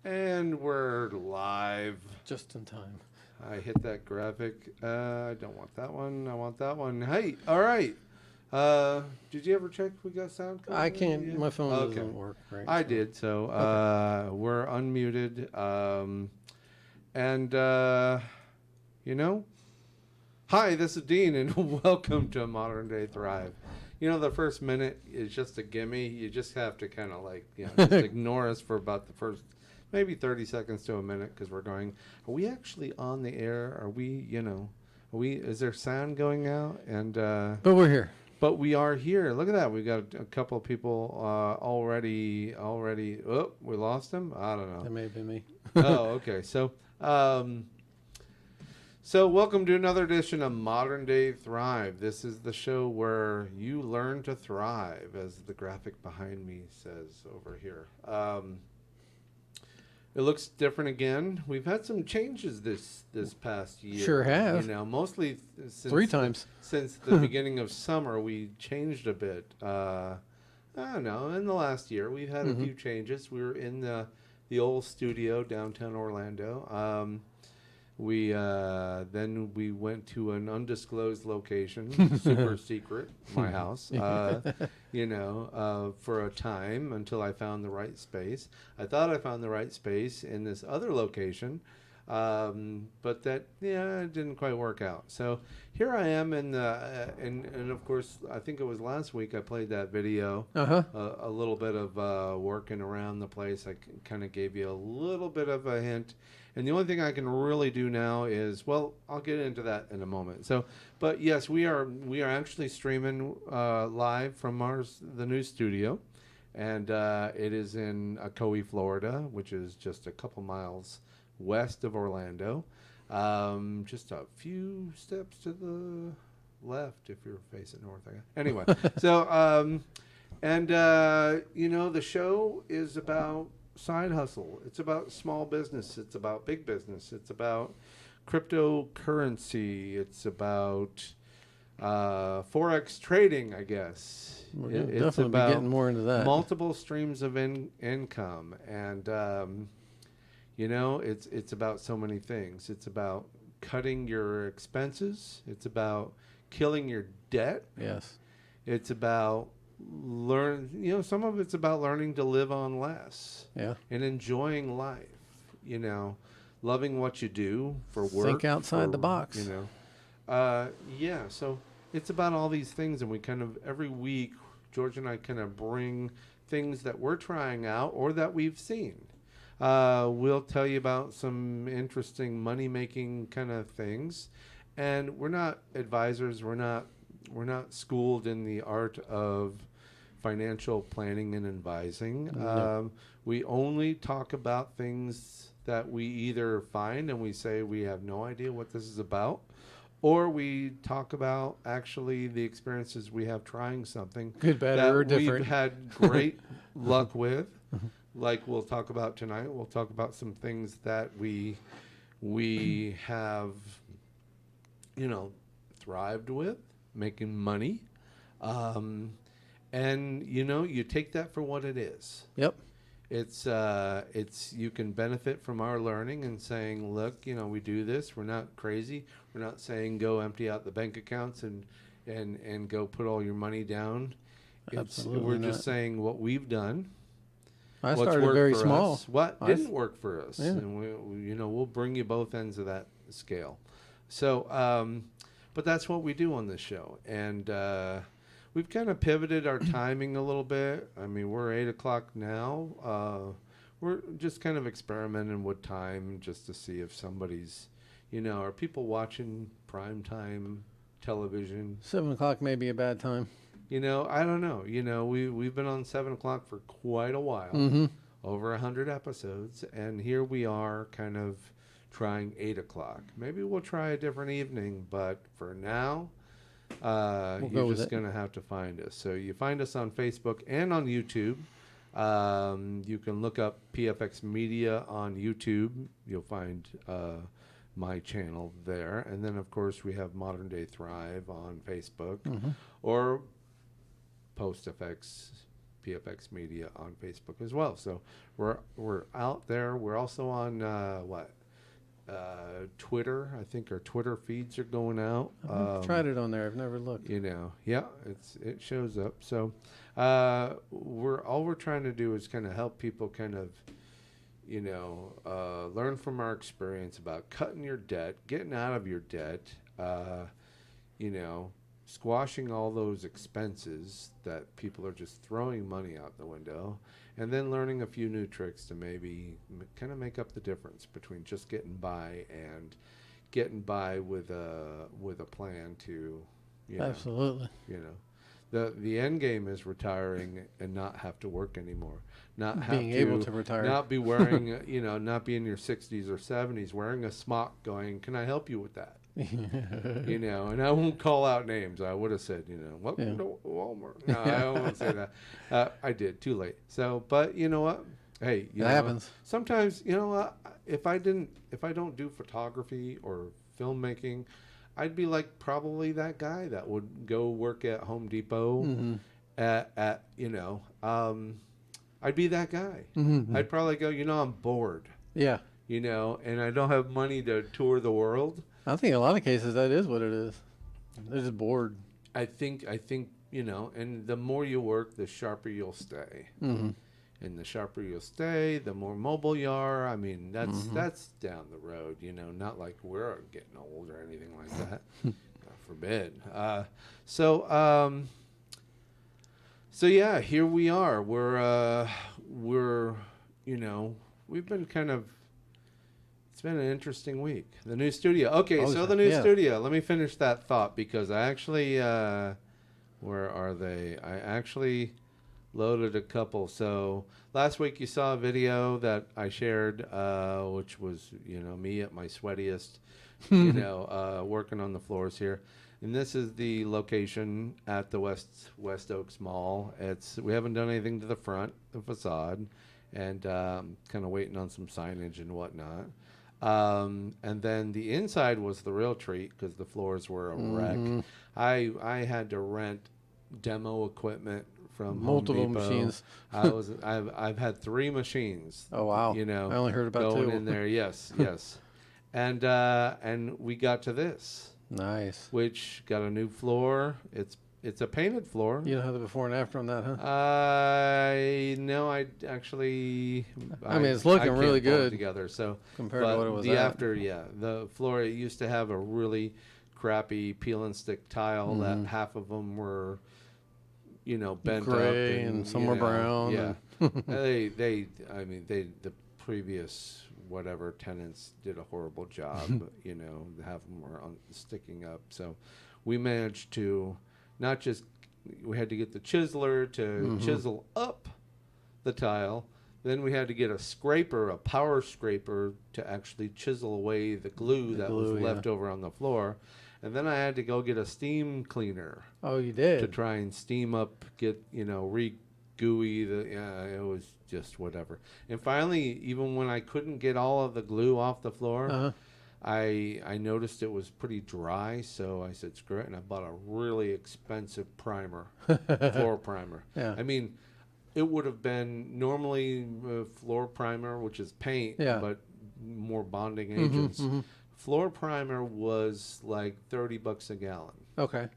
And we're live. Just in time. I hit that graphic. I don't want that one. I want that one. Hey, all right. Did you ever check if we got sound? I can't. Yeah. My phone doesn't work. Right. I did. So we're unmuted. Hi, this is Dean, and welcome to Modern Day Thrive. The first minute is just a gimme. You just have to kind of just ignore us for about the first maybe 30 seconds to a minute, because we're going, are we actually on the air? Are we, is there sound going out? And but we're here. But we are here. Look at that. We got a couple of people already. Oh, we lost them? I don't know. That may have been me. Oh, okay. So welcome to another edition of Modern Day Thrive. This is the show where you learn to thrive, as the graphic behind me says over here. It looks different again. We've had some changes this past year. Sure have. Mostly since 3 times. Since the beginning of summer, we changed a bit. I don't know. In the last year, we've had a few changes. We were in the old studio downtown Orlando. Then we went to an undisclosed location, super secret, my house, for a time until I found the right space. I thought I found the right space in this other location, but that, it didn't quite work out. So here I am and of course, I think it was last week I played that video, a little bit of working around the place. I kind of gave you a little bit of a hint. And the only thing I can really do now is, well, I'll get into that in a moment. So, but yes, we are actually streaming live from the new studio, and it is in Ocoee, Florida, which is just a couple miles west of Orlando, just a few steps to the left if you're facing north. Anyway, so the show is about side hustle. It's about small business. It's about big business. It's about cryptocurrency. It's about forex trading, I guess. We're definitely about getting more into that. Multiple streams of income, and it's about so many things. It's about cutting your expenses. It's about killing your debt. Yes. It's about some of it's about learning to live on less, and enjoying life, loving what you do for work. Think outside the box. So it's about all these things, and we kind of every week George and I kind of bring things that we're trying out or that we've seen. We'll tell you about some interesting money making kind of things, and we're not advisors. We're not schooled in the art of financial planning and advising. No. We only talk about things that we either find and we say we have no idea what this is about, or we talk about actually the experiences we have trying something good, bad, or different we've had great luck with. Like we'll talk about tonight. We'll talk about some things that we have thrived with, making money. And you take that for what it is. Yep. it's you can benefit from our learning and saying, look, we do this. We're not crazy. We're not saying go empty out the bank accounts and go put all your money down. We're just saying what we've done. I started very small. What didn't work for us, and we'll bring you both ends of that scale. So, but that's what we do on this show, and we've kind of pivoted our timing a little bit. I mean, we're 8:00 now. We're just kind of experimenting with time just to see if somebody's, are people watching prime time television? 7:00 may be a bad time. I don't know. We've been on 7:00 for quite a while, over 100 episodes, and here we are kind of trying 8:00. Maybe we'll try a different evening, but for now, you're just going to have to find us. So you find us on Facebook and on YouTube. You can look up PFX Media on YouTube. You'll find my channel there. And then, of course, we have Modern Day Thrive on Facebook or PostFX, PFX Media on Facebook as well. So we're out there. We're also on Twitter. I think our Twitter feeds are going out. I've tried it on there. I've never looked. Yeah, it shows up. So we're trying to do is kind of help people kind of learn from our experience about cutting your debt, getting out of your debt, squashing all those expenses that people are just throwing money out the window, and then learning a few new tricks to maybe kind of make up the difference between just getting by and getting by with a plan to, absolutely, the end game is retiring and not have to work anymor, being able to retire, not be wearing, not be in your 60s or 70s wearing a smock going, can I help you with that? And I won't call out names. I would have said, welcome to Walmart. No, I won't say that. I did. Too late. So, but you know what? Hey, it happens. Sometimes, if I don't do photography or filmmaking, I'd be like probably that guy that would go work at Home Depot I'd be that guy. I'd probably go, I'm bored. Yeah. And I don't have money to tour the world. I think in a lot of cases that is what it is. They're just bored. I think, and the more you work, the sharper you'll stay. And the sharper you'll stay, the more mobile you are. I mean, that's down the road, not like we're getting old or anything like that. God forbid. So yeah, here we are. We're we've been kind of, it's been an interesting week. The new studio. Okay, so the new studio. Let me finish that thought because I actually, where are they? I actually loaded a couple. So last week you saw a video that I shared, which was, me at my sweatiest, working on the floors here. And this is the location at the West Oaks Mall. We haven't done anything to the front, the facade, and kind of waiting on some signage and whatnot. And then the inside was the real treat because the floors were a wreck. I had to rent demo equipment from multiple Home Depot. Machines. I've had 3 machines. Oh wow! I only heard about going 2 in there. Yes, and we got to this. Nice. Which got a new floor. It's a painted floor. You don't have the before and after on that, huh? No, I actually. I mean, it's looking really good together. So compared to what it was. The after, the floor. It used to have a really crappy peel and stick tile that half of them were, bent gray up and some were brown. Yeah, the previous whatever tenants did a horrible job. Half of them were sticking up. So we managed to. Not just, we had to get the chiseler to chisel up the tile. Then we had to get a power scraper, to actually chisel away the glue that was left over on the floor. And then I had to go get a steam cleaner. Oh, you did? To try and steam up, get, re-gooey. It was just whatever. And finally, even when I couldn't get all of the glue off the floor, I noticed it was pretty dry, so I said, screw it, and I bought a really expensive primer, floor primer. Yeah. I mean, it would have been normally floor primer, which is paint, Yeah. but more bonding Mhm, agents. mhm. Floor primer was like $30 a gallon. Okay.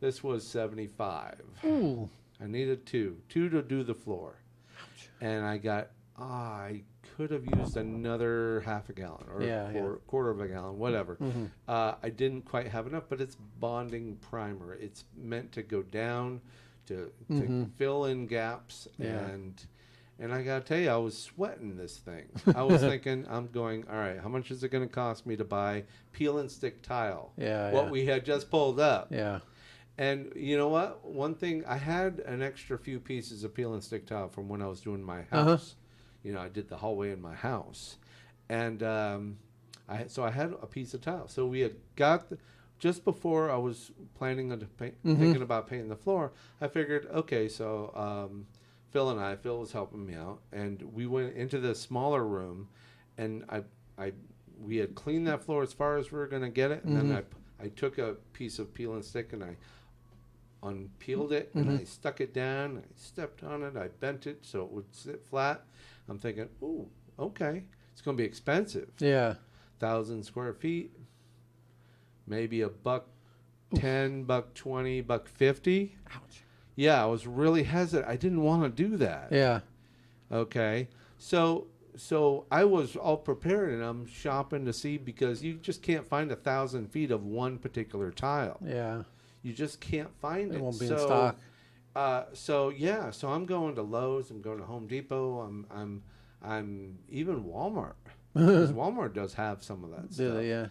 This was 75. Ooh. I needed two to do the floor, and I could have used another half a gallon or Yeah, yeah. quarter of a gallon, whatever. Mhm. I didn't quite have enough, but it's bonding primer. It's meant to go down to Mhm. fill in gaps, Yeah. and I gotta tell you, I was sweating this thing. I was thinking, I'm going, all right, how much is it gonna cost me to buy peel and stick tile? Yeah, What yeah. we had just pulled up. Yeah. And you know what? One thing, I had an extra few pieces of peel and stick tile from when I was doing my Uh-huh. house. You know, I did the hallway in my house, and I had a piece of tile. So we had got just before I was planning on thinking about painting the floor. I figured, okay, so Phil was helping me out, and we went into the smaller room, and we had cleaned that floor as far as we were gonna get it, and then I took a piece of peel and stick and I unpeeled it and I stuck it down. I stepped on it. I bent it so it would sit flat. I'm thinking, ooh, okay, it's going to be expensive. Yeah. 1,000 square feet, maybe $1.10, $1.20, $1.50. Ouch. Yeah, I was really hesitant. I didn't want to do that. Yeah. Okay, so I was all prepared and I'm shopping to see, because you just can't find 1,000 feet of one particular tile. Yeah. You just can't find it. It won't be in stock. So I'm going to Lowe's. I'm going to Home Depot. I'm even Walmart, because Walmart does have some of that Do stuff. they? Yeah.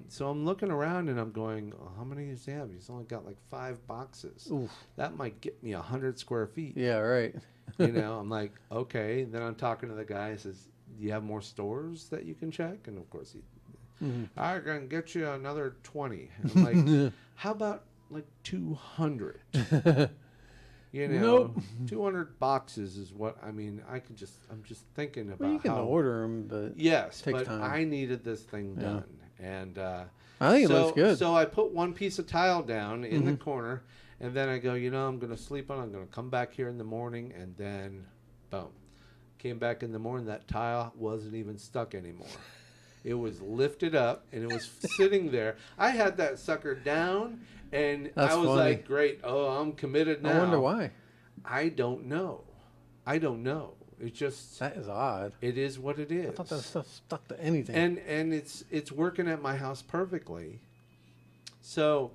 So I'm looking around and I'm going, oh, how many does he have? He's only got like 5 boxes. Oof. That might get me 100 square feet. Yeah. Right. You know, I'm like, okay. Then I'm talking to the guy. He says, do you have more stores that you can check? And of course he, I can get you another 20. And I'm like, how about like 200? You know, Nope. 200 boxes is what, I mean, I'm just thinking about Well, you can how. order them, but Yes, takes but time. I needed this thing Yeah. done. And I think it looks good. So I put one piece of tile down in the corner, and then I go, you know, I'm going to sleep on it. I'm going to come back here in the morning, and then, boom. Came back in the morning, that tile wasn't even stuck anymore. It was lifted up, and it was sitting there. I had that sucker down, and That's I was funny. like, great, oh, I'm committed now. I wonder why. I don't know. It's just, That is odd. it is what it is. I thought that stuff stuck to anything. And it's working at my house perfectly. So,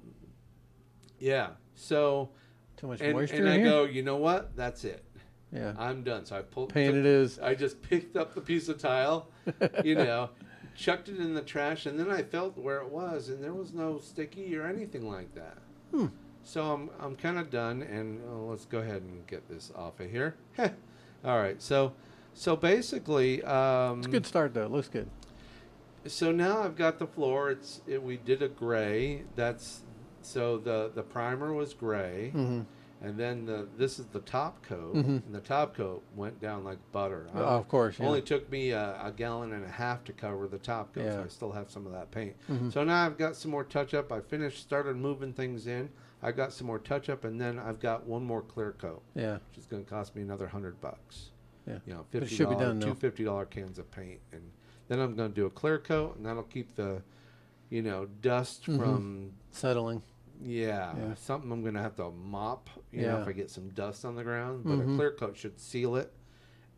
yeah. So, Too much and moisture and in I here? go, you know what? That's it. Yeah. I'm done. So I pulled. Pain it is. I just picked up the piece of tile, you know, chucked it in the trash, and then I felt where it was, and there was no sticky or anything like that. So I'm kind of done, and let's go ahead and get this off of here. All right. So basically, It's a good start, though. It looks good. So now I've got the floor. We did a gray. So the primer was gray, and then this is the top coat, and the top coat went down like butter. Oh, of course. Yeah. Only took me a gallon and a half to cover the top coat, so Yeah. I still have some of that paint. So now I've got some more touch up. I started moving things in. I got some more touch up, and then I've got one more clear coat, Yeah. which is going to cost me another $100. Yeah. You know, But it $50, should be done, two though. $50 cans of paint, and then I'm going to do a clear coat, and that'll keep the, you know, dust from. Settling. Yeah, Yeah. something I'm gonna have to mop, you know, Yeah. if I get some dust on the ground. But a clear coat should seal it.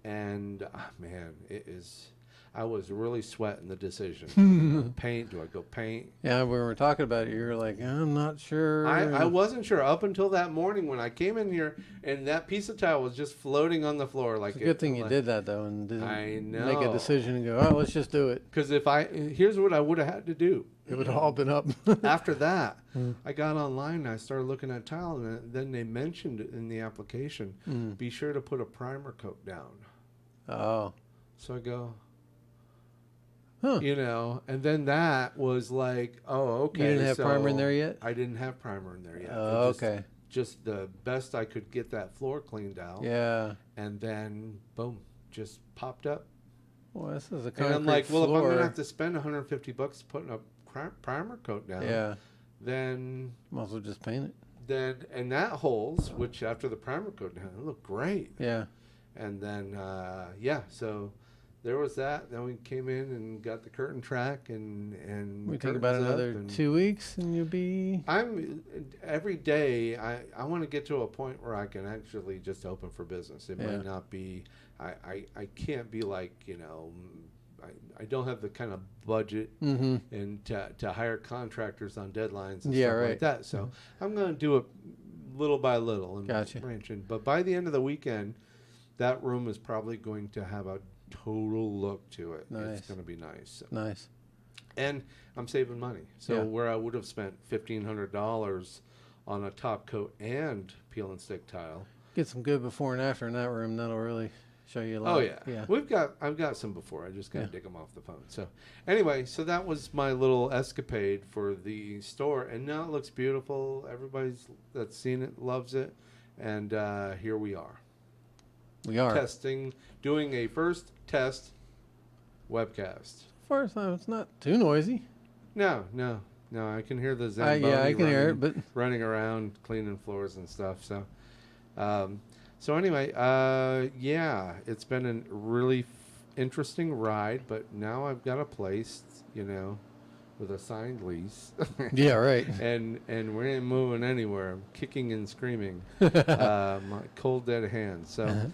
And man, it is. I was really sweating the decision. Paint? Do I go paint? Yeah, when we were talking about it, you were like, I'm not sure. I wasn't sure up until that morning when I came in here, and that piece of tile was just floating on the floor. Like It's a good thing you did that, though, and didn't I make a know. decision and go, oh, let's just do it. Because here's what I would have had to do. It would have all been up. After that, I got online and I started looking at tile, and then they mentioned in the application, be sure to put a primer coat down. Oh. So I go, Huh. you know, and then that was like, oh, okay. You didn't have so primer in there yet? I didn't have primer in there yet. Oh, It just- okay. Just the best I could get that floor cleaned out. Yeah. And then, boom, just popped up. Well, this is a And concrete I'm like, well, if I'm floor. going to have to spend $150 putting a primer coat down, Yeah. then Might as well just paint it. and that holds, which after the primer coat down, it looked great. Yeah. And then, so there was that. Then we came in and got the curtain track and We think about curtains up, another and 2 weeks, and you'll be. every day. I want to get to a point where I can actually just open for business. It might not be. I can't be like, I don't have the kind of budget Mm-hmm. and to hire contractors on deadlines and Yeah, stuff right. like that. So I'm going to do it little by little and Gotcha. branch in. But by the end of the weekend, that room is probably going to have a total look to it. Nice. It's going to be nice. So. Nice. And I'm saving money. So Yeah. where I would have spent $1,500 on a top coat and peel and stick tile. Get some good before and after in that room. That'll really show you a lot. Oh yeah. Yeah. I've got some before. I just got to Yeah. dig them off the phone. So anyway, so that was my little escapade for the store, and now it looks beautiful. Everybody's that's seen it loves it, and here we are. We are. Testing, doing a first test webcast. First time, it's not too noisy. No, I can hear the Zamboni Yeah, I can hear it, but running around cleaning floors and stuff. So, anyway, it's been a really interesting ride, but now I've got a place, with a signed lease. yeah, right. and we ain't moving anywhere. I'm kicking and screaming, my cold dead hands. So,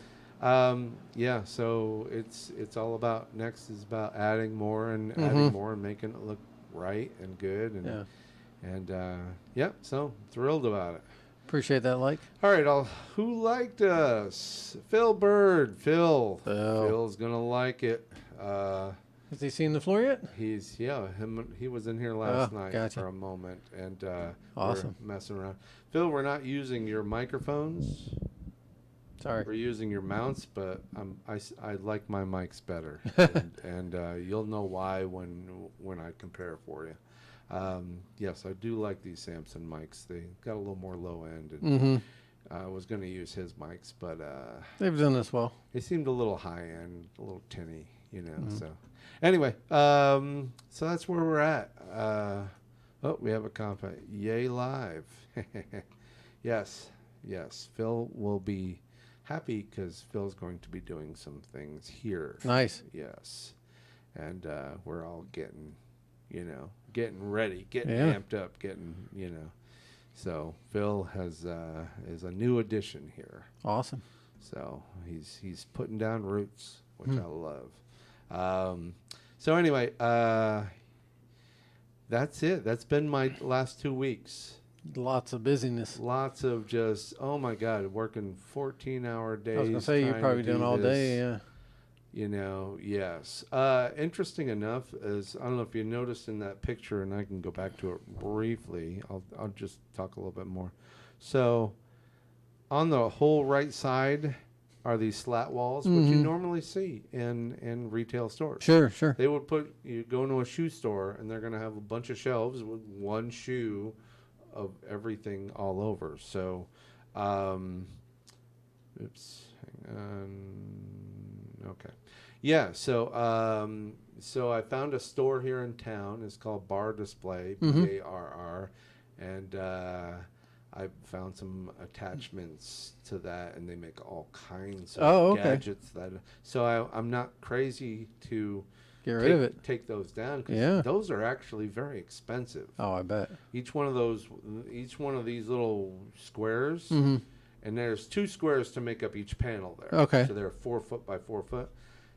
so it's all about next is about adding more and making it look right and good and so thrilled about it. Appreciate that, like. All right, who liked us? Phil Bird. Phil's gonna like it. Has he seen the floor yet? He was in here last night gotcha. for a moment, and Awesome. we're messing around. Phil, we're not using your microphones. Sorry. We're using your mounts, but I like my mics better, and you'll know why when I compare for you. Yes, I do like these Samson mics. They got a little more low end, and I was going to use his mics, but They've done this well. they seemed a little high end, a little tinny, So anyway, so that's where we're at. We have a comment. Yay live. Yes. Phil will be happy because Phil's going to be doing some things here. Nice. Yes. And we're all getting ready, getting amped up, So Phil is a new addition here. Awesome. So he's putting down roots, which I love. So anyway, that's it. That's been my last 2 weeks. Lots of busyness. Lots of just, oh my God, working 14-hour days. I was going to say, you're probably doing all day, yeah. Yes. Interesting enough is, I don't know if you noticed in that picture, and I can go back to it briefly. I'll just talk a little bit more. So, on the whole right side are these slat walls, which you normally see in retail stores. Sure. They would you go into a shoe store, and they're going to have a bunch of shelves with one shoe of everything all over. So, oops, hang on. Okay. Yeah, so I found a store here in town. It's called Bar Display, BARR, and I found some attachments to that, and they make all kinds of gadgets. So I'm not crazy to get rid of it. Take those down because those are actually very expensive. Oh, I bet. Each one of these little squares, and there's 2 squares to make up each panel there. Okay. So they're 4 foot by 4 foot.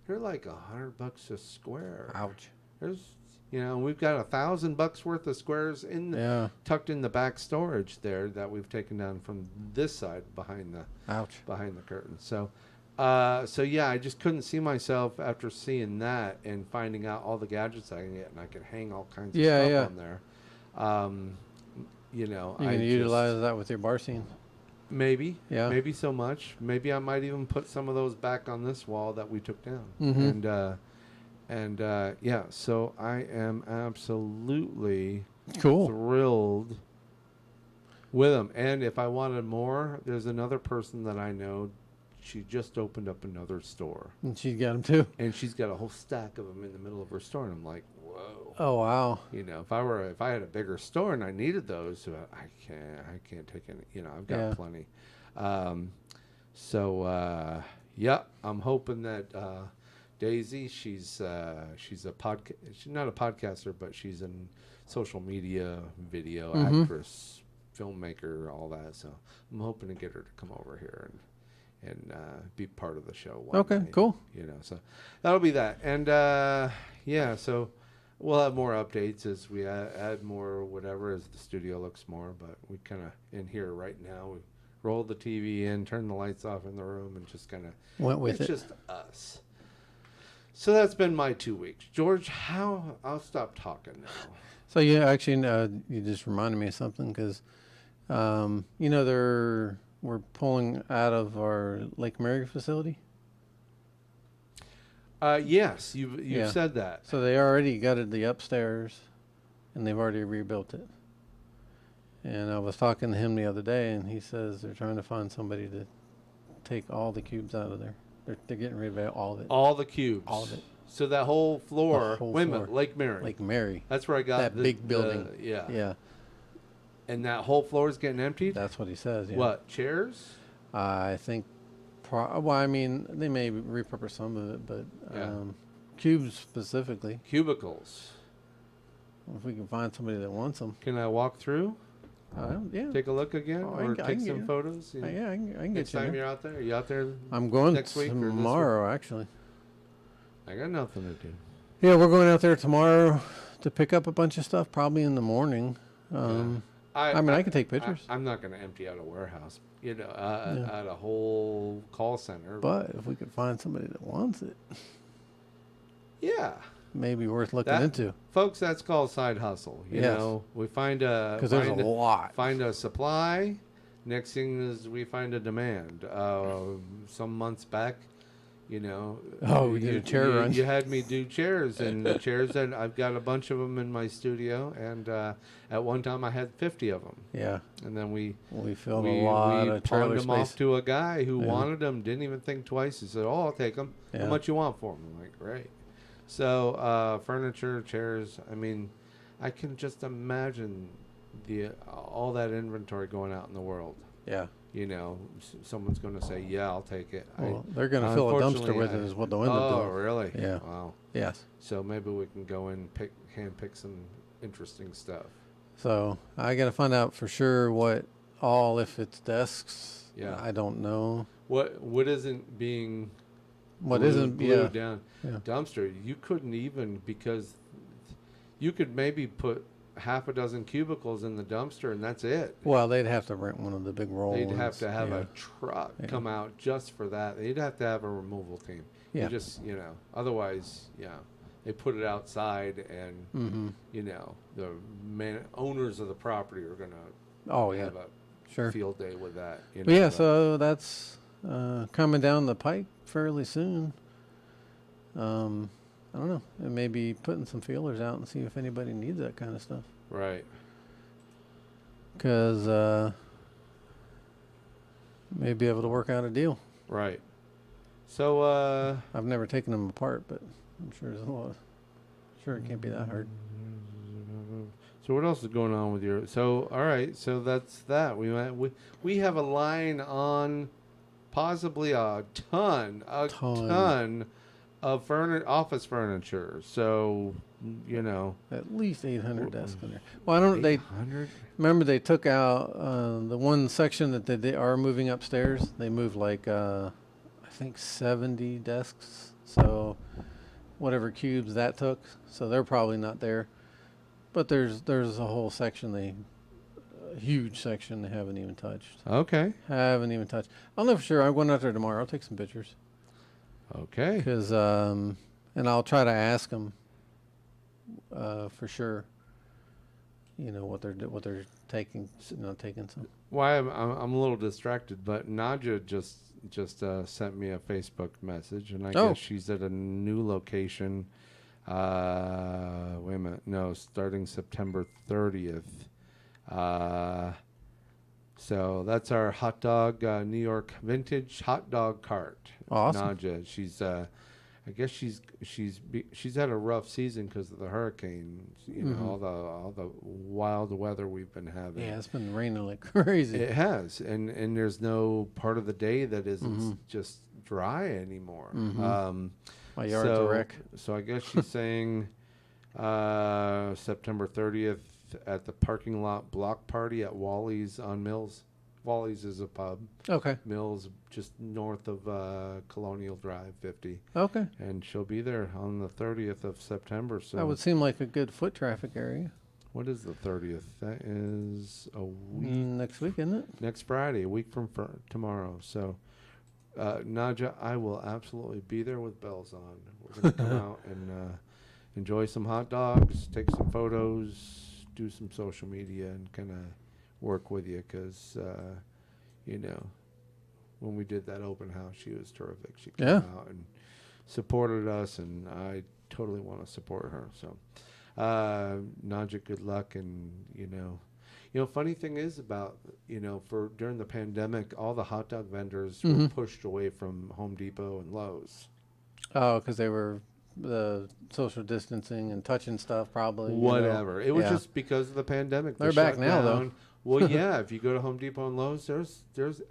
They're like $100 a square. Ouch. There's, we've got $1,000 worth of squares tucked in the back storage there that we've taken down from this side behind the curtain. So, I just couldn't see myself after seeing that and finding out all the gadgets I can get, and I can hang all kinds of stuff on there. You can utilize that with your bar scene. Maybe so much. Maybe I might even put some of those back on this wall that we took down. So I am absolutely thrilled with them. And if I wanted more, there's another person that I know. She just opened up another store. And she's got them too. And she's got a whole stack of them in the middle of her store. And I'm like, whoa. Oh wow. If I had a bigger store and I needed those, I can't take any. I've got Yeah. plenty. Um, so yeah, I'm hoping that Daisy, she's she's not a podcaster, but she's a social media video Mm-hmm. actress, filmmaker, all that. So I'm hoping to get her to come over here and be part of the show one Okay. night. Cool. So that'll be that. And yeah, so we'll have more updates as we add more whatever as the studio looks more. But we kind of in here right now. We roll the TV in, turn the lights off in the room, and just kind of Went with it's it. just us. So that's been my 2 weeks. George, I'll stop talking now. So yeah, actually, you just reminded me of something because, we're pulling out of our Lake Mary facility. Yes, you've Yeah. said that. So they already gutted the upstairs, and they've already rebuilt it. And I was talking to him the other day, and he says they're trying to find somebody to take all the cubes out of there. They're getting rid of all of it. All the cubes. All of it. So that whole floor. The whole wait a floor. minute, Lake Mary. Lake Mary. That's where I got That big building. Yeah. Yeah, And that whole floor is getting emptied. that's what he says. Yeah. What, chairs? I think. Well, I mean, they may repurpose some of it, but Yeah. cubes specifically. Cubicles. If we can find somebody that wants them, Can I walk through? yeah. Take a look again, Oh, I or can take get some you. photos? Yeah, I can Next get you. time there. you're out there, are you out there? I'm going next week or this week? tomorrow, actually. I got nothing to do. Yeah, we're going out there tomorrow to pick up a bunch of stuff, probably in the morning. I mean, I can take pictures. I'm not going to empty out a warehouse, at a whole call center. But if we could find somebody that wants it, yeah, maybe worth looking That- into. folks, that's called side hustle. Yes. We find a Because there's a lot. find a supply. Next thing is we find a demand. Some months back, Oh, we did a chair run. You had me do chairs, and the chairs that I've got a bunch of them in my studio, and at one time I had 50 of them, Yeah, and then we filled a lot of trailer pawned them off space. to a guy who Yeah. wanted them, didn't even think twice. He said, "Oh, I'll take them. Yeah. How much you want for them?" I'm like, "Great." So furniture, chairs. I mean, I can just imagine all that inventory going out in the world. Yeah. Someone's going to say, "Yeah, I'll take it." Well, they're going to fill a dumpster unfortunately, with it, is what they'll end up Oh, doing. really? Yeah. Wow. Yes. So maybe we can go and hand pick some interesting stuff. So I got to find out for sure if it's desks. Yeah. I don't know. What isn't being What glued, isn't? glued Yeah. down Yeah. dumpster? You couldn't even, because you could maybe put half a dozen cubicles in the dumpster and that's it. Well, they'd have to rent one of the big roll They'd ones. have to have yeah. a truck Yeah. come out just for that. They'd have to have a removal team. Yeah. You just, otherwise, they put it outside and, Mm-hmm. the owners of the property are going to Oh yeah. have a Sure. field day with that. But yeah, so that's coming down the pike fairly soon. I don't know. And maybe putting some feelers out and see if anybody needs that kind of stuff. Right. Because may be able to work out a deal. Right. So, I've never taken them apart, but I'm sure there's a lot. Sure, it can't be that hard. So what else is going on with your? So all right, so that's that. We have a line on possibly a ton of office furniture. So At least 800 desks in there. Well, I don't. They 800. remember they took out the one section that they are moving upstairs. They moved like I think 70 desks. So whatever cubes that took. So they're probably not there. But there's a whole section a huge section they haven't even touched. Okay. Haven't even touched. I'll know for sure. I'm going out there tomorrow. I'll take some pictures. Okay. Because and I'll try to ask them for sure. What they're taking. Taking some. Why I'm a little distracted, but Nadja just sent me a Facebook message, and I guess she's at a new location. Wait a minute. No, starting September 30th. So that's our hot dog, New York vintage hot dog cart. Awesome. Nadja, she's I guess she's had a rough season because of the hurricanes. You know, all the wild weather we've been having. Yeah, it's been raining like crazy. It has, and there's no part of the day that isn't just dry anymore. My yard's a wreck. So I guess she's saying September 30th at the parking lot block party at Wally's on Mills. Wally's is a pub. Okay. Mills just north of Colonial Drive 50. Okay. And she'll be there on the 30th of September. So That would seem like a good foot traffic area. what is the 30th? That is a week. Next week, isn't it? Next Friday, a week from tomorrow. So, Nadja, I will absolutely be there with bells on. We're going to come out and enjoy some hot dogs, take some photos, do some social media, and kind of work with you because, you know, when we did that open house, she was terrific. She came out and supported us, and I totally want to support her. So, Nadja, good luck, and, you know, funny thing is about, you know, for during the pandemic, all the hot dog vendors were pushed away from Home Depot and Lowe's. Oh, because they were social distancing and touching stuff, probably. Whatever. You know. It was just because of the pandemic. They're back now, though. Well, yeah. If you go to Home Depot and Lowe's, there's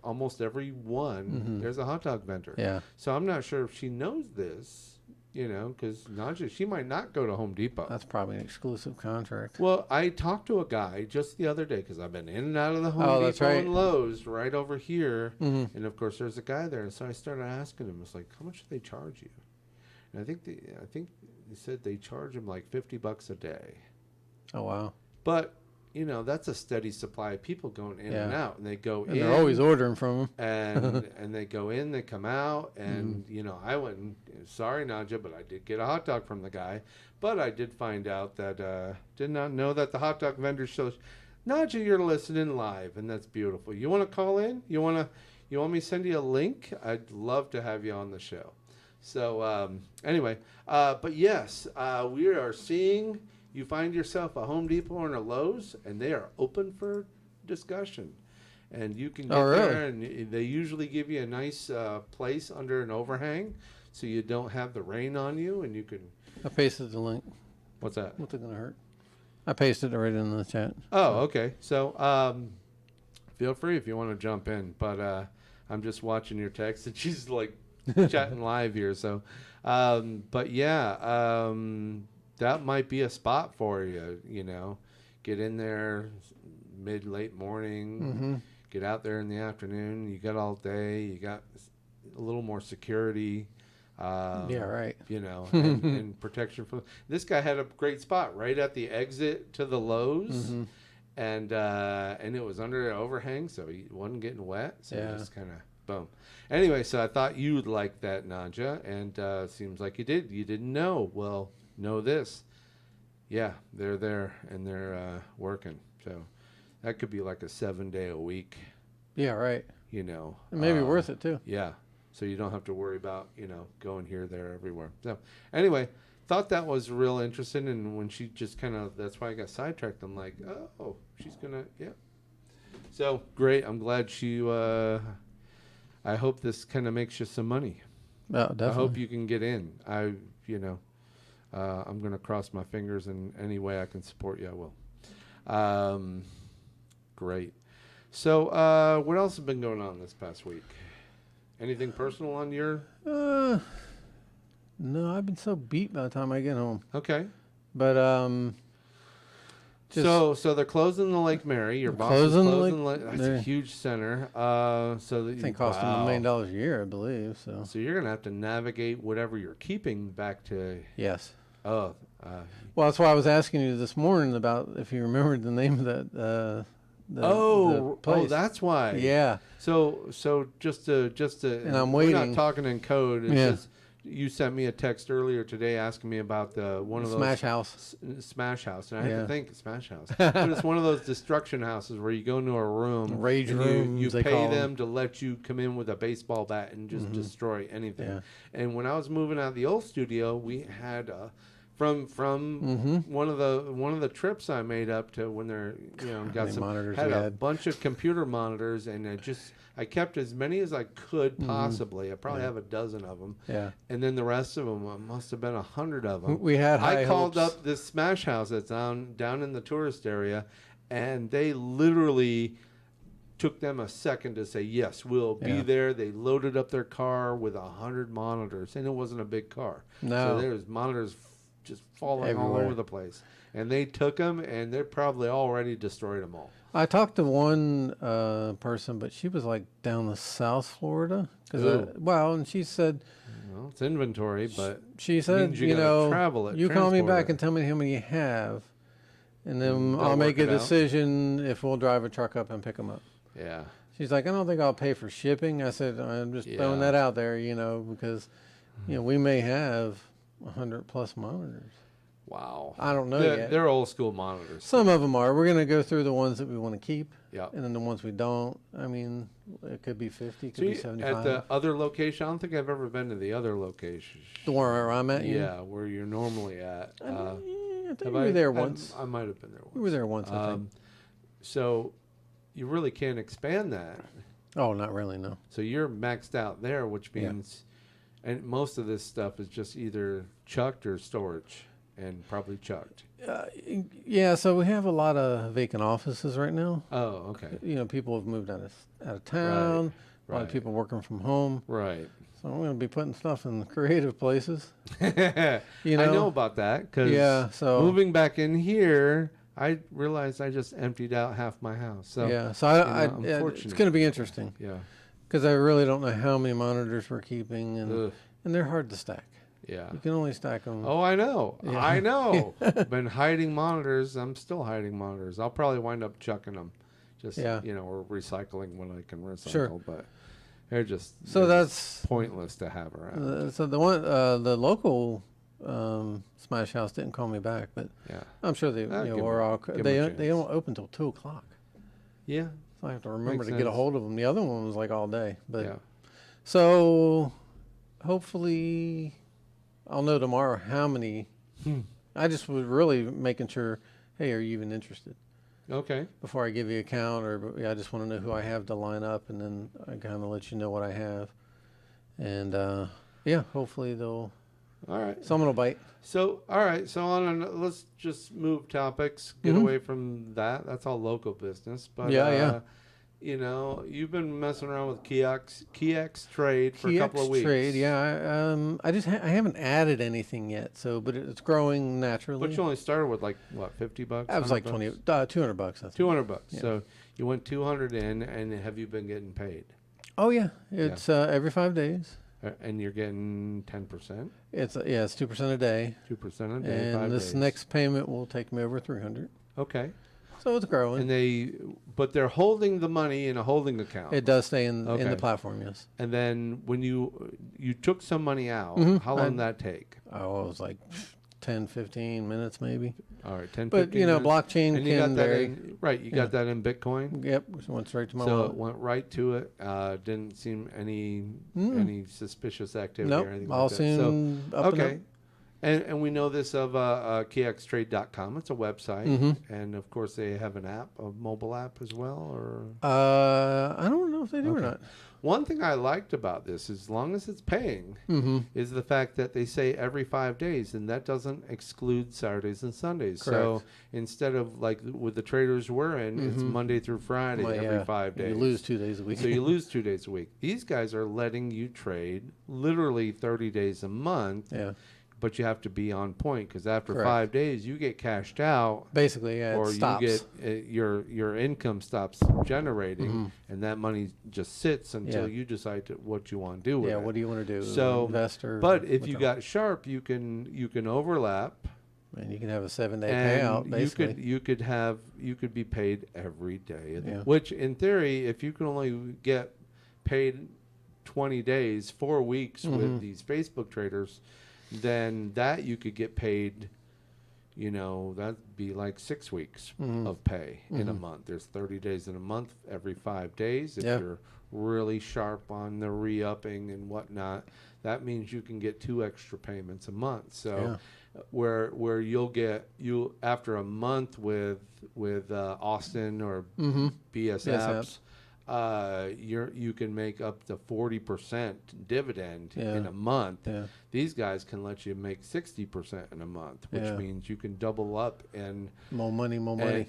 almost every one. There's a hot dog vendor. Yeah. So I'm not sure if she knows this. You know, because Nadja, she might not go to Home Depot. That's probably an exclusive contract. Well, I talked to a guy just the other day because I've been in and out of the Home Depot and Lowe's right over here. And, of course, there's a guy there. And so I started asking him, it's like, how much do they charge you? And I think they said they charge him like $50 a day. Oh, wow. But, you know, that's a steady supply of people going in and out. And they go in. And they're always ordering from them. And they go in, they come out. And, you know, I went and, sorry, Nadja, but I did get a hot dog from the guy. But I did find out that, did not know that the hot dog vendor shows, Nadja, you're listening live. And that's beautiful. You want to call in? You want me to send you a link? I'd love to have you on the show. So, anyway, but yes, we are seeing, you find yourself a Home Depot or a Lowe's, and they are open for discussion. And you can get there, and they usually give you a nice place under an overhang, so you don't have the rain on you, and you can... I pasted the link. What's that? What's it going to hurt? I pasted it right in the chat. Oh, okay. So, feel free if you want to jump in, but I'm just watching your text, and she's like chatting live here. So, but yeah, that might be a spot for you, you know. Get in there late morning, get out there in the afternoon. You got all day. You got a little more security. Yeah, right. You know, and protection from... This guy had a great spot right at the exit to the Lowe's, and it was under an overhang, so he wasn't getting wet. So he just kind of boom. Anyway, so I thought you'd like that, Nadja, and seems like you did. You didn't know. Well, know this. Yeah, they're there and they're working. So that could be like a 7-day-a-week. Yeah, right. You know, it may be worth it too. Yeah. So you don't have to worry about, you know, going here, there, everywhere. So anyway, thought that was real interesting. And when she just kind of, that's why I got sidetracked. I'm like, oh, she's going to, yeah. So great. I'm glad I hope this kind of makes you some money. Oh, definitely. I hope you can get in. I'm going to cross my fingers, and any way I can support you, I will. Great. So what else has been going on this past week? Anything personal on your... No, I've been so beat by the time I get home. Okay. But, so they're closing the Lake Mary. Your boss is closing the Lake... That's a huge center. I think cost them $1 million a year, I believe. So you're going to have to navigate whatever you're keeping back to... Yes. Oh. Well, that's why I was asking you this morning about if you remembered the name of that... the place. That's why. Yeah. So just to and I'm waiting. We're not talking in code. It's just, you sent me a text earlier today asking me about one of those Smash House. Smash House, and I had to think Smash House, but it's one of those destruction houses where you go into a room, rage rooms. You pay them to let you come in with a baseball bat and just destroy anything. Yeah. And when I was moving out of the old studio, we had from one of the trips I made up to when they're How many monitors had we a had. bunch of computer monitors, and I kept as many as I could possibly. I probably have a dozen of them. Yeah. And then the rest of them must have been 100 of them. We had high I called hopes. up this Smash House that's down in the tourist area, and they literally took them a second to say yes, we'll be there. They loaded up their car with 100 monitors, and it wasn't a big car. No. So there's monitors just falling all Everywhere. over the place, and they took them, and they probably already destroyed them all. I talked to one person, but she was like down the South Florida. And she said, Well, it's inventory, but she said, means you gotta travel it, you call me transport back it. and tell me how many you have, and then they'll I'll make work a it out. decision if we'll drive a truck up and pick them up. yeah. She's like, I don't think I'll pay for shipping. I said, I'm just throwing Yeah. that out there, because, we may have 100+ monitors. Wow. I don't know yet. They're old school monitors. Some of them are. We're going to go through the ones that we want to keep. Yeah. And then the ones we don't. I mean, it could be 50, could So be 75. at the other location, I don't think I've ever been to the other location. The one where I'm at, Yeah, where you're normally at. I think Have we were there once. I might have been there once. We were there once, I think. So you really can't expand that. Oh, not really, no. So you're maxed out there, which Yeah. means, and most of this stuff is just either chucked or storage, and probably chucked. Yeah, so we have a lot of vacant offices right now. Oh, okay. People have moved out of town. A lot of right. people working from home. Right. So I'm going to be putting stuff in creative places. I know? know about that because moving back in here, I realized I just emptied out half my house. So it's going to be interesting. Yeah. Because I really don't know how many monitors we're keeping, and they're hard to stack. Yeah. You can only stack them. Oh, I know. Yeah. I know. Been hiding monitors. I'm still hiding monitors. I'll probably wind up chucking them, just or recycling when I can recycle. Sure. But they're just that's pointless to have around. So the local Smash House didn't call me back, but Yeah. I'm sure they were all. give 'em a They don't open till 2:00. Yeah. So I have to remember Makes to get a sense. hold of them. The other one was like all day, but Yeah. so hopefully I'll know tomorrow how many. I just was really making sure. Hey, are you even interested? Okay. Before I give you a count, I just want to know who I have to line up, and then I kind of let you know what I have. And hopefully All right. someone will bite. So, all right. So let's just move topics. Get away from that. That's all local business. But Yeah. you've been messing around with KX Trade for a couple of weeks. Trade, yeah. I haven't added anything yet, but it's growing naturally. But you only started with like what, $50? That was like $100? $200. I think. $200. Yeah. So you went 200 in, and have you been getting paid? Oh yeah, it's every 5 days. And you're getting 10%, It's 2% a day, 2% a day, 5 and this days. next payment will take me over 300. Okay. So it's growing. But they're holding the money in a holding account. It does stay in Okay. the platform, yes. And then when you took some money out, how long did that take? Oh, it was like 10, 15 minutes maybe. All right, 10, But 15 minutes. blockchain And you got can that vary. you got that in Bitcoin. Yep, it went straight to my So wallet. it went right to it. Didn't seem any suspicious activity Nope, or anything all like that. soon up and Okay. up. And we know this of kxtrade.com. It's a website. And, of course, they have an app, a mobile app as well. Or I don't know if they do or Okay. not. One thing I liked about this, as long as it's paying, is the fact that they say every 5 days, and that doesn't exclude Saturdays and Sundays. So Correct. instead of like with the traders we're in, it's Monday through Friday every 5 days. You lose 2 days a week. So you lose 2 days a week. These guys are letting you trade literally 30 days a month. Yeah. But you have to be on point because after Correct. 5 days you get cashed out, Basically, yeah, or it stops. you get your income stops generating, and that money just sits until Yeah. you decide what you want to do with it. What do you want to do? So, Investor. but if you whatever. got sharp, you can overlap, And you can have a 7-day and payout, basically. you could be paid every day. Yeah. Which in theory, if you can only get paid 20 days, 4 weeks with these Facebook traders, then that you could get paid, that'd be like 6 weeks of pay in a month. There's 30 days in a month, every 5 days. If Yeah. you're really sharp on the re-upping and whatnot, that means you can get 2 extra payments a month. So Yeah. where you after a month with Austin or Mm-hmm. BS Yes, apps, you can make up to 40% dividend Yeah. in a month. Yeah. These guys can let you make 60% in a month, which Yeah. means you can double up in More money.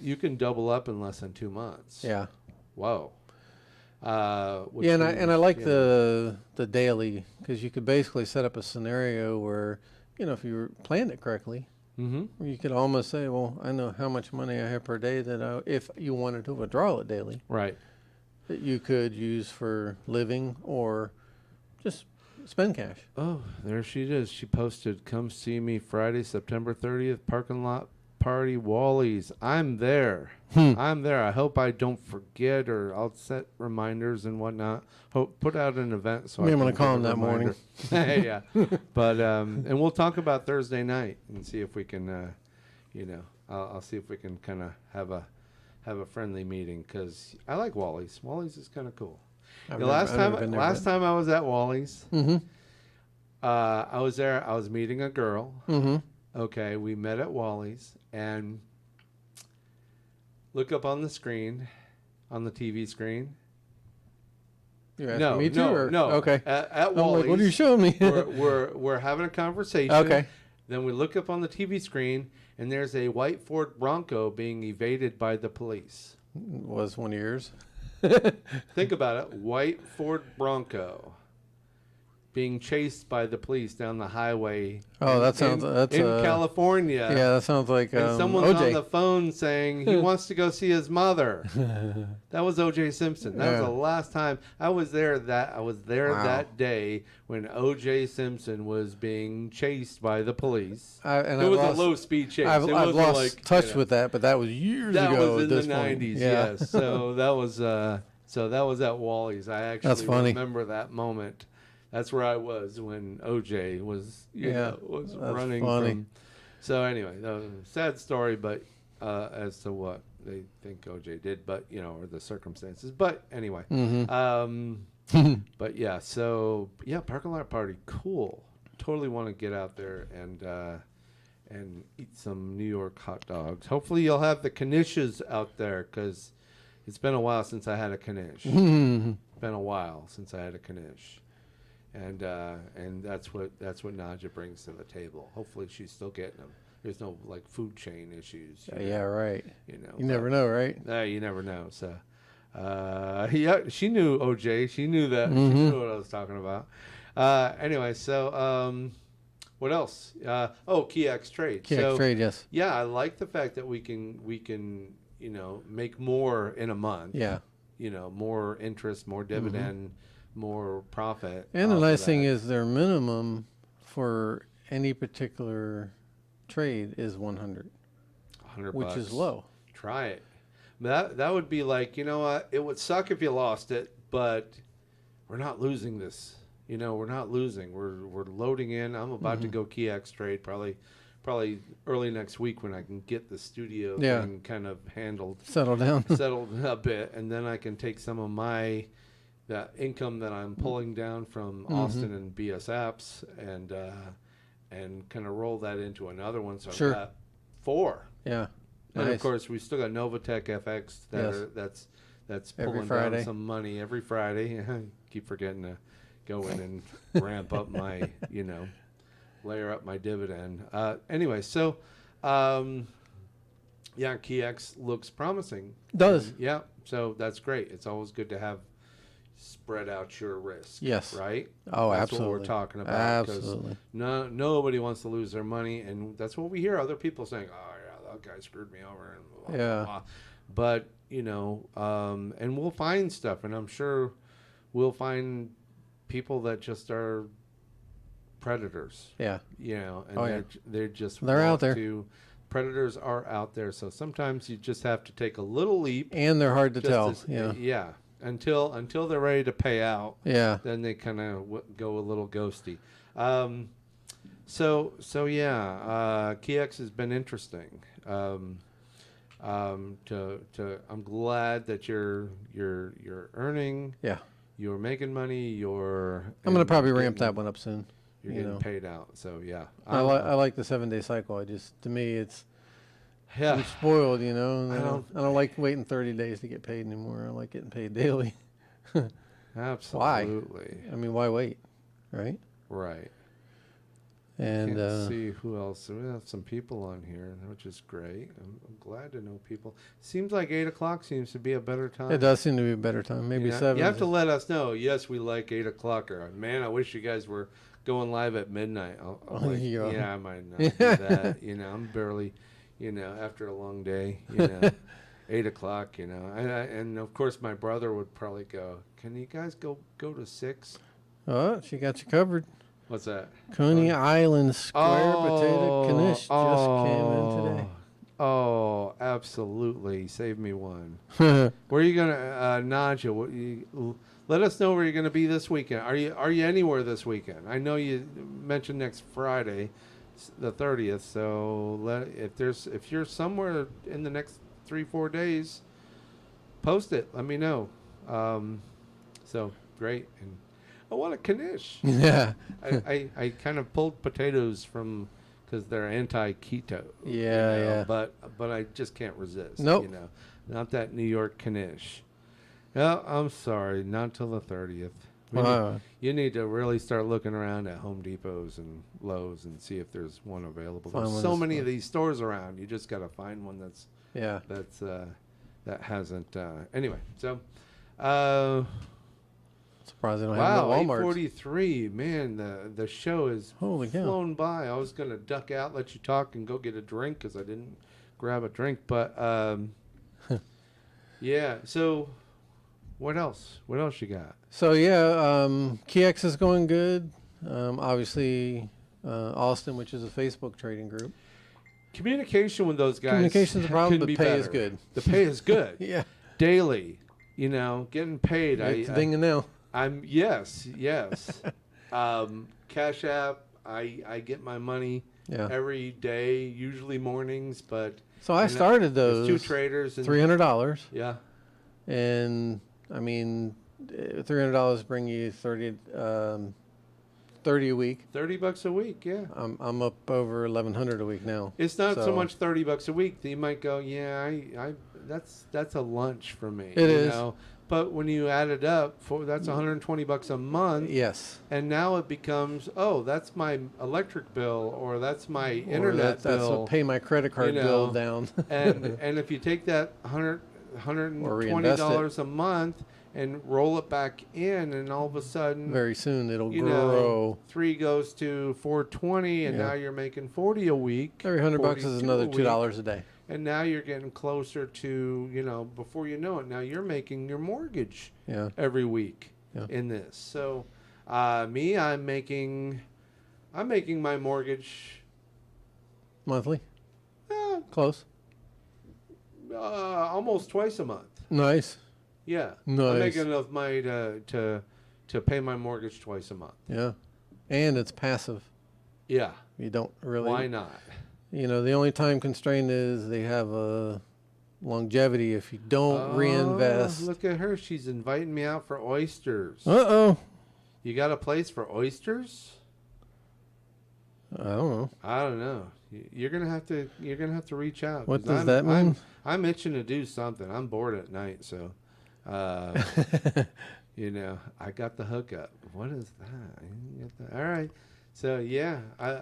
you can double up in less than 2 months. Yeah. Whoa. Which Yeah, and I means, like you know, the daily, because you could basically set up a scenario where, if you planned it correctly, mm-hmm. you could almost say, well, I know how much money I have per day if you wanted to withdraw it daily, Right. that you could use for living or just spend cash. Oh, there she is. She posted, "Come see me Friday, September 30th, parking lot party, Wally's." I'm there. I'm there. I hope I don't forget, or I'll set reminders and whatnot. Put out an event so Maybe I'm I gonna can call give him a that morning. reminder. Yeah, but and we'll talk about Thursday night and see if we can, I'll see if we can kind of have a friendly meeting, because I like Wally's. Wally's is kind of cool. Last time I was at Wally's, Mm-hmm. I was there. I was meeting a girl. Mm-hmm. Okay, we met at Wally's, and look up on the screen, on the TV screen. You're asking me too? No. Okay. At I'm Wally's, like, what are you showing me? we're having a conversation. Okay. Then we look up on the TV screen, and there's a white Ford Bronco being evaded by the police. Was one of yours? Think about it. White Ford Bronco being chased by the police down the highway. Oh, that's in California. Yeah, that sounds like And someone's OJ. on the phone saying he wants to go see his mother. That was O.J. Simpson. That was the last time I was there. Wow. That day when O.J. Simpson was being chased by the police. And It was a low speed chase. I've It lost wasn't like, touch with that, but that was years that ago. was at in this the point. 90s. Yeah. Yes. So that was at Wally's. I That's actually funny. remember that moment. That's where I was when OJ was was that's running funny. from. So anyway, sad story, but as to what they think OJ did, but or the circumstances. But anyway, but yeah. So yeah, parking lot party, cool. Totally want to get out there and eat some New York hot dogs. Hopefully, you'll have the knishes out there, because it's been a while since I had a knish. Been a while since I had a knish. And that's what Nadja brings to the table. Hopefully she's still getting them. There's no like food chain issues. Yeah, right. You never know, right? You never know. So, yeah, she knew OJ. She knew that. She knew what I was talking about. Anyway, so what else? KeyX Trade. KeyX Trade, yes. Yeah, I like the fact that we can make more in a month. Yeah. More interest, more dividend. More profit. And the nice thing is their minimum for any particular trade is 100, which is low. Try it. That would be like, what? It would suck if you lost it, but we're not losing this. We're not losing. We're loading in. I'm about to go KeyX Trade probably early next week when I can get the studio thing kind of settled a bit, and then I can take some of that income that I'm pulling down from Austin and BS apps and kind of roll that into another one. So I've got 4. Yeah. And of course we still got Novatech FX that's pulling down some money every Friday. Keep forgetting to go in and ramp up my, layer up my dividend. Anyway, so KeyX looks promising. Does. Yeah. So that's great. It's always good to have spread out your risk. Yes. Right? Oh, that's absolutely. What we're talking about. Absolutely. Nobody wants to lose their money, and that's what we hear other people saying. Oh yeah, that guy screwed me over. And blah, blah, blah. But and we'll find stuff, and I'm sure we'll find people that just are predators. Yeah. And they're just out there. Predators are out there, so sometimes you just have to take a little leap. And they're hard to tell. Yeah. Until they're ready to pay out. Yeah. Then they kind of go a little ghosty. So KeyX has been interesting. I'm glad that you're earning. Yeah. you're making money. I'm gonna probably you're ramp that getting- one up soon. You're you getting know. paid out. So yeah, I like the 7-day cycle. To me, it's yeah. I'm spoiled, you know. And I I don't like waiting 30 days to get paid anymore. I like getting paid daily. Absolutely. I mean, why wait, right? Right. And Can't see who else. We have some people on here, which is great. I'm glad to know people. Seems like 8 o'clock seems to be a better time. it does seem to be a better time. Maybe Yeah, 7. You have to let us know. Yes, we like 8 o'clock. Or man, I wish you guys were going live at midnight. Yeah. I might not do that. I'm barely, after a long day. 8 o'clock. And of course my brother would probably go. Can you guys go to 6? Oh, she got you covered. What's that? Coney Island square potato knish just came in today. Oh, absolutely. Save me one. Where are you going to, Nadja, let us know where you're going to be this weekend. Are you anywhere this weekend? I know you mentioned next Friday, the 30th. So if you're somewhere in the next 3-4 days, post it. Let me know. So great. And I want a knish. Yeah. I kind of pulled potatoes from because they're anti-keto. Yeah. But I just can't resist. Nope. Not that New York knish. No, I'm sorry, not till the 30th. You need to really start looking around at Home Depots and Lowe's and see if there's one available. There's so many of these stores around. You just got to find one that hasn't. Anyway, so. Surprised they don't have no Walmart. 8:43. Man, the show is Holy cow. flown by. I was gonna duck out, let you talk, and go get a drink because I didn't grab a drink. But yeah. So, what else? What else you got? So KeyX is going good. Obviously, Austin, which is a Facebook trading group. Communication with those guys. Communication's a problem, couldn't but be pay better. is good. The pay is good. Yeah. Daily, getting paid. It's dinging now. I'm yes. Cash App. I get my money every day, usually mornings. But so I started those. 2 traders. And $300. Yeah. And I mean, $300 bring you 30 a week. $30 a week. Yeah. I'm up over 1,100 a week now. It's not so much $30 a week. You might go, yeah, that's a lunch for me. It is. But when you add it up, that's $120 a month. Yes. And now it becomes, that's my electric bill, or that's my internet bill. That's what pay my credit card bill down. and if you take that $120 a month and roll it back in, and all of a sudden, very soon it'll grow. 3 goes to 420, and now you're making 40 a week. Every $100 is another $2 a day. And now you're getting closer to, before you know it, now you're making your mortgage every week in this. So, I'm making my mortgage monthly. Close. Almost twice a month. Nice. Yeah. Nice. I'm making enough money to pay my mortgage twice a month. Yeah. And it's passive. Yeah. You don't really. Why not? The only time constraint is they have a longevity if you don't reinvest. Look at her. She's inviting me out for oysters. Uh-oh. You got a place for oysters? I don't know. You're gonna have to reach out. What does that mean? I'm itching to do something. I'm bored at night, so I got the hookup. What is that? I didn't get that. All right. So yeah, I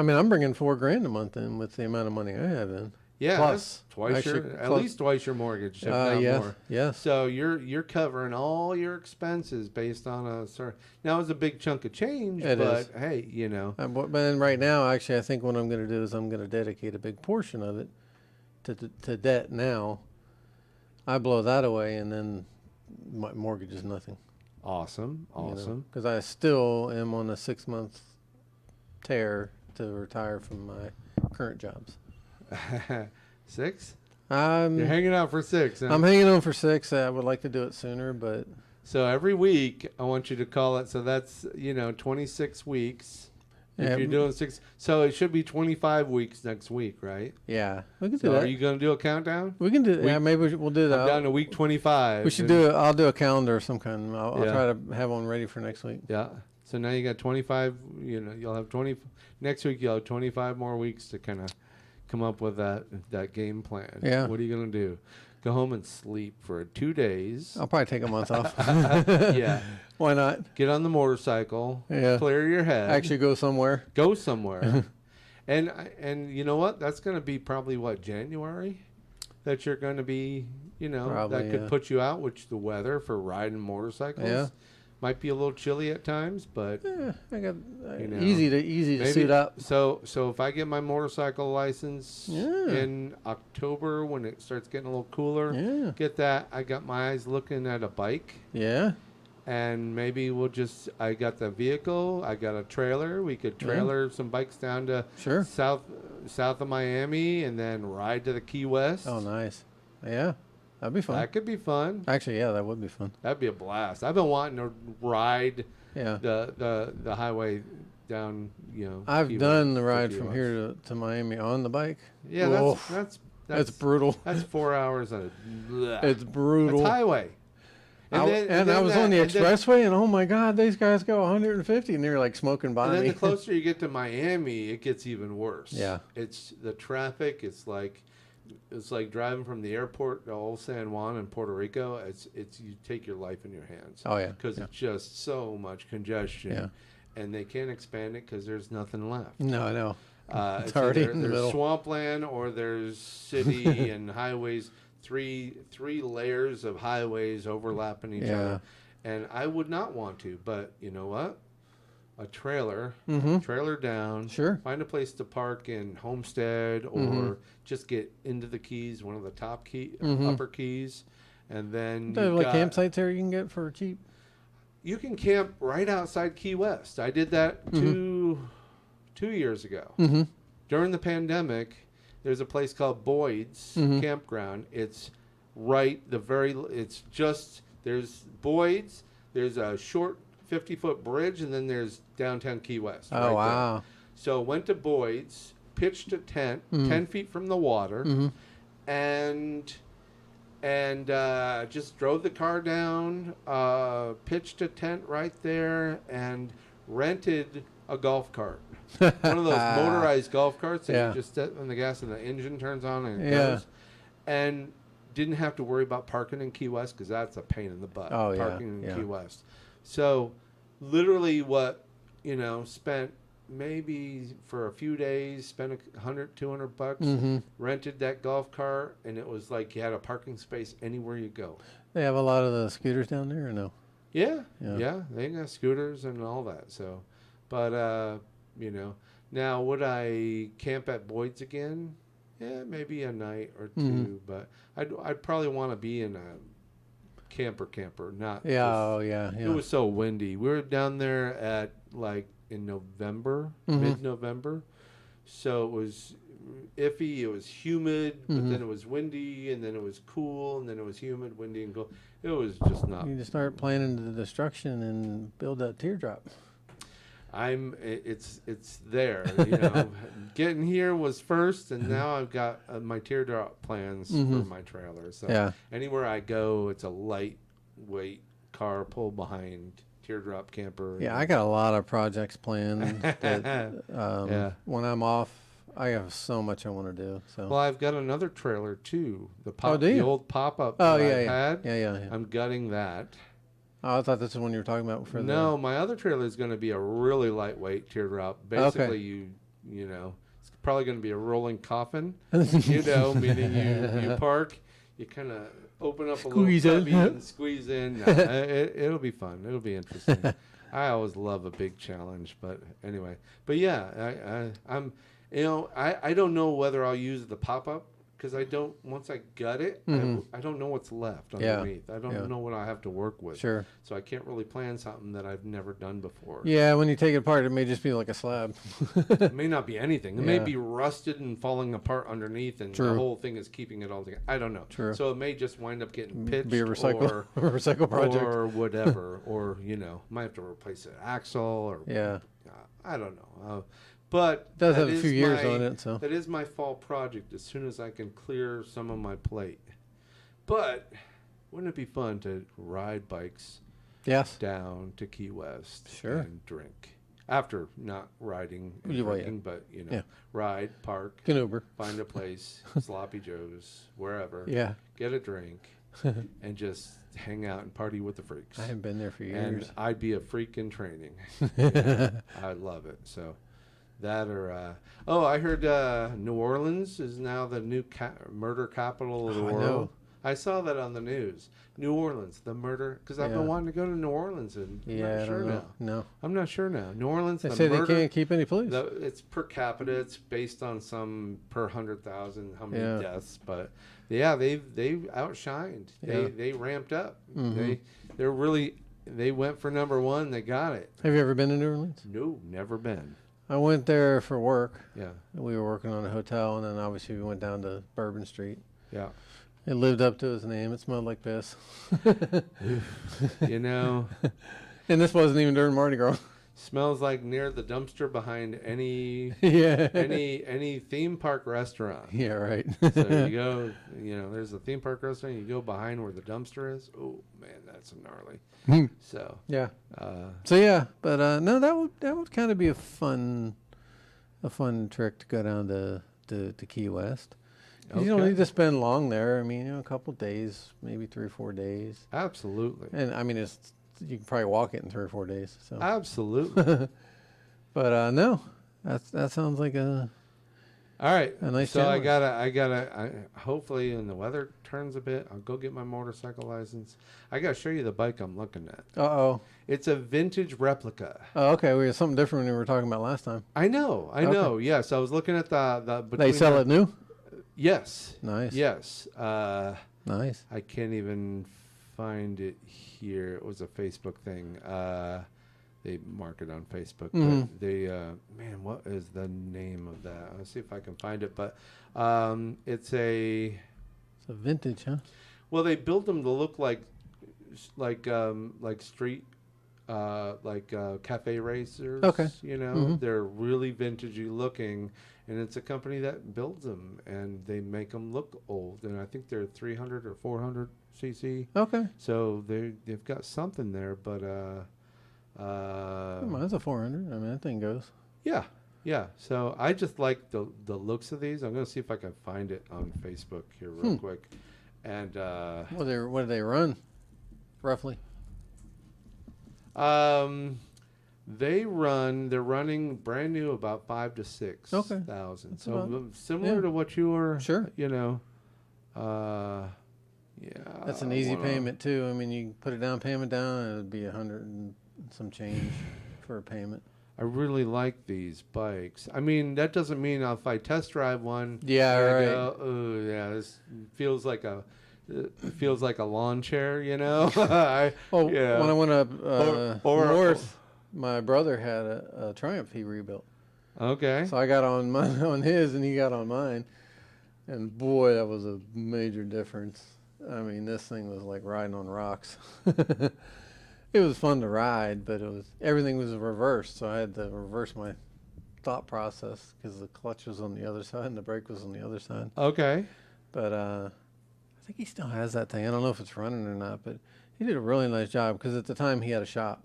mean, I'm bringing $4,000 a month in with the amount of money I have in. Yeah, plus at least twice your mortgage, if not more. Yes. So you're covering all your expenses based on a certain. Now it's a big chunk of change, but hey, But then right now, actually, I think what I'm going to do is I'm going to dedicate a big portion of it to debt. Now, I blow that away, and then my mortgage is nothing. Awesome. Because I still am on a 6-month tear to retire from my current jobs. 6? You're hanging out for 6. Huh? I'm hanging on for 6. I would like to do it sooner, but so every week I want you to call it. So that's 26 weeks. If you're doing 6, so it should be 25 weeks next week, right? Yeah, we can do So that. are you going to do a countdown? We can do. Yeah, maybe we'll do that. I'm down to week 25. We should do it. I'll do a calendar of some kind. I'll Yeah. try to have one ready for next week. Yeah. So now you got 25. You'll have 20 next week. You'll have 25 more weeks to kind of come up with that game plan. Yeah. What are you going to do? Go home and sleep for 2 days. I'll probably take a month off. Yeah. Why not? Get on the motorcycle. Yeah. Clear your head. Actually, go somewhere. Go somewhere. and you know what? That's going to be probably January that you're going to be, Probably, that could put you out, which the weather for riding motorcycles Yeah. might be a little chilly at times, but Yeah, I got know, easy to suit up. So if I get my motorcycle license Yeah. in October when it starts getting a little cooler, Yeah. get that. I got my eyes looking at a bike. Yeah. And maybe I got the vehicle, I got a trailer. We could trailer some bikes down to Sure. south of Miami and then ride to the Key West. Oh, nice. Yeah, that'd be fun. That could be fun. Actually, yeah, that would be fun. That'd be a blast. I've been wanting to ride Yeah. the highway down, I've Key done West the to ride Key from West. here to Miami on the bike. Yeah, Oof, that's brutal. That's 4 hours of It's brutal. It's highway. I was on the expressway, and oh my God, these guys go 150, and they're like smoking by And then me. the closer you get to Miami, it gets even worse. Yeah. It's the traffic. It's like driving from the airport to Old San Juan in Puerto Rico. It's you take your life in your hands. Oh, yeah. Because Yeah. it's just so much congestion. Yeah. And they can't expand it because there's nothing left. No, I know. It's already either in the there's middle. swampland or there's city and highways. Three layers of highways overlapping each Yeah. other. And I would not want to, but you know what? A trailer down. Sure. Find a place to park in Homestead or just get into the Keys, one of the top upper Keys, and then There's like campsites there you can get for cheap. you can camp right outside Key West. I did that 2 years ago during the pandemic. There's a place called Boyd's Campground. It's it's just, there's Boyd's, there's a short 50-foot bridge, and then there's downtown Key West. Oh, right wow. there. So went to Boyd's, pitched a tent 10 feet from the water, and just drove the car down, pitched a tent right there, and rented a golf cart. One of those motorized golf carts that you just set on the gas and the engine turns on and it goes. And didn't have to worry about parking in Key West because that's a pain in the butt. Oh, yeah, parking in yeah. Key West. So literally spent maybe for a few days, spent $100-200, rented that golf cart, and it was like you had a parking space anywhere you go. They have a lot of the scooters down there, or no? Yeah, Yeah. they got scooters and all that. So, but now would I camp at Boyd's again? Yeah, maybe a night or two, but I'd probably want to be in a camper, not. Yeah, just- oh yeah, yeah. It was so windy. We were down there at in November, mid-November, so it was iffy. It was humid, but then it was windy, and then it was cool, and then it was humid, windy, and cool. It was just not. You just start planning the destruction and build that teardrop. It's there, Getting here was first, and now I've got my teardrop plans for my trailer. So anywhere I go, it's a lightweight car pull behind teardrop camper. Yeah, I got a lot of projects planned. That, when I'm off, I have so much I want to do. So. Well, I've got another trailer too. do The you? old pop-up Oh that yeah, I yeah. had. Yeah. I'm gutting that. Oh, I thought this is the one you were talking about. No, my other trailer is going to be a really lightweight teardrop. Basically, Okay. it's probably going to be a rolling coffin. Meaning you park, you kind of open up Squeeze a in. little cubby and squeeze in. No, it'll be fun. It'll be interesting. I always love a big challenge, but anyway. But yeah, I'm. I don't know whether I'll use the pop-up because I don't. Once I gut it, I don't know what's left underneath. I don't know what I have to work with. Sure. So I can't really plan something that I've never done before. Yeah, when you take it apart, it may just be like a slab. It may not be anything. It may Yeah. be rusted and falling apart underneath, and the True. whole thing is keeping it all together. I don't know. True. So it may just wind up getting pitched Be a recycle, or recycle project. or whatever, or might have to replace an axle, or Yeah. I don't know. But It does that have a is few years my on it, so that is my fall project. As soon as I can clear some of my plate. But wouldn't it be fun to ride bikes yes, down to Key West sure. and drink after not riding and Yeah, well, yeah. drinking, but Yeah. ride, park, Can Uber. find a place, Sloppy Joe's, wherever, Yeah, get a drink, and just hang out and party with the freaks. I haven't been there for And years. I'd be a freak in training. I love it. So that or I heard New Orleans is now the new murder capital of the I world. know. I saw that on the news. New Orleans, the murder, because I've Yeah. been wanting to go to New Orleans, and I'm Yeah, not I sure don't know. now. No, I'm not sure now. New Orleans, they the say murder. they can't keep any police. It's per capita. It's based on some per 100,000 how many Yeah. deaths, but yeah, they've outshined. Yeah. They ramped up. Mhm. They went for number one. They got it. Have you ever been to New Orleans? No, never been. I went there for work. Yeah, We were working on a hotel, and then obviously we went down to Bourbon Street. yeah. It lived up to its name. It smelled like piss. You know, And this wasn't even during Mardi Gras. smells like near the dumpster behind any Yeah. any theme park restaurant. Yeah, right. So you go, there's a theme park restaurant. You go behind where the dumpster is. Oh man, that's gnarly. So Yeah. uh, So yeah, but no, that would kind of be a fun trick to go down to Key West. 'Cause you don't Okay. need to spend long there. I mean, a couple days, maybe 3 or 4 days. absolutely, And I mean, you can probably walk it in 3 or 4 days. So, absolutely. but no, that sounds like a All right. nice So challenge. I gotta. Hopefully, when the weather turns a bit, I'll go get my motorcycle license. I gotta show you the bike I'm looking at. Uh-oh. It's a vintage replica. Oh, okay. We had something different than we were talking about last time. I know. Okay. Yes, I was looking at the. They sell it new. Yes. Nice. Yes. Nice. I can't even find it here. It was a Facebook thing. They mark it on Facebook. Mhm. But they, man, what is the name of that? Let's see if I can find it. But it's a. It's a vintage, huh? Well, they built them to look like street, cafe racers. Okay. Mhm. They're really vintagey looking, and it's a company that builds them, and they make them look old. And I think they're 300 or 400 cc. Okay. So they've got something there, but Come on, that's a 400. I mean, that thing goes. yeah. So I just like the looks of these. I'm gonna see if I can find it on Facebook here real quick, and What do they run, roughly? they're running brand new about 5,000 to 6,000. That's So about- similar yeah. to what you were, Sure. Yeah. That's an easy payment too. I mean, you can put a down payment down, and it'd be 100 and some change for a payment. I really like these bikes. I mean, that doesn't mean if I test drive one, Yeah, I right. go, oh yeah, this feels like a lawn chair, yeah. When I went up Or- north, my brother had a Triumph he rebuilt. Okay. So I got on on his, and he got on mine, and boy, that was a major difference. I mean, this thing was like riding on rocks. It was fun to ride, but everything was reversed, so I had to reverse my thought process because the clutch was on the other side and the brake was on the other side. Okay. But I think he still has that thing. I don't know if it's running or not, but he did a really nice job because at the time he had a shop.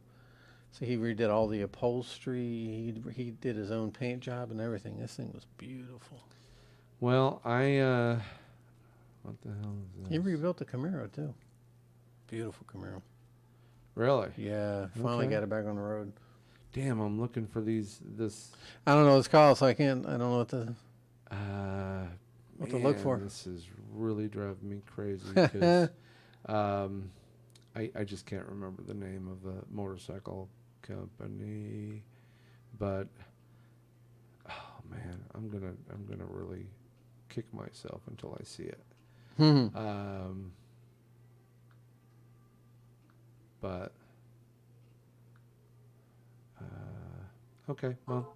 So he redid all the upholstery. He did his own paint job and everything. This thing was beautiful. Well, what the hell is this? He rebuilt the Camaro too. Beautiful Camaro. Really? Yeah, finally Okay. got it back on the road. Damn, I'm looking for this. I don't know what it's called, so I don't know what to look Man, for. This is really driving me crazy because I just can't remember the name of the motorcycle company, but oh man, I'm gonna really kick myself until I see it. But okay, well.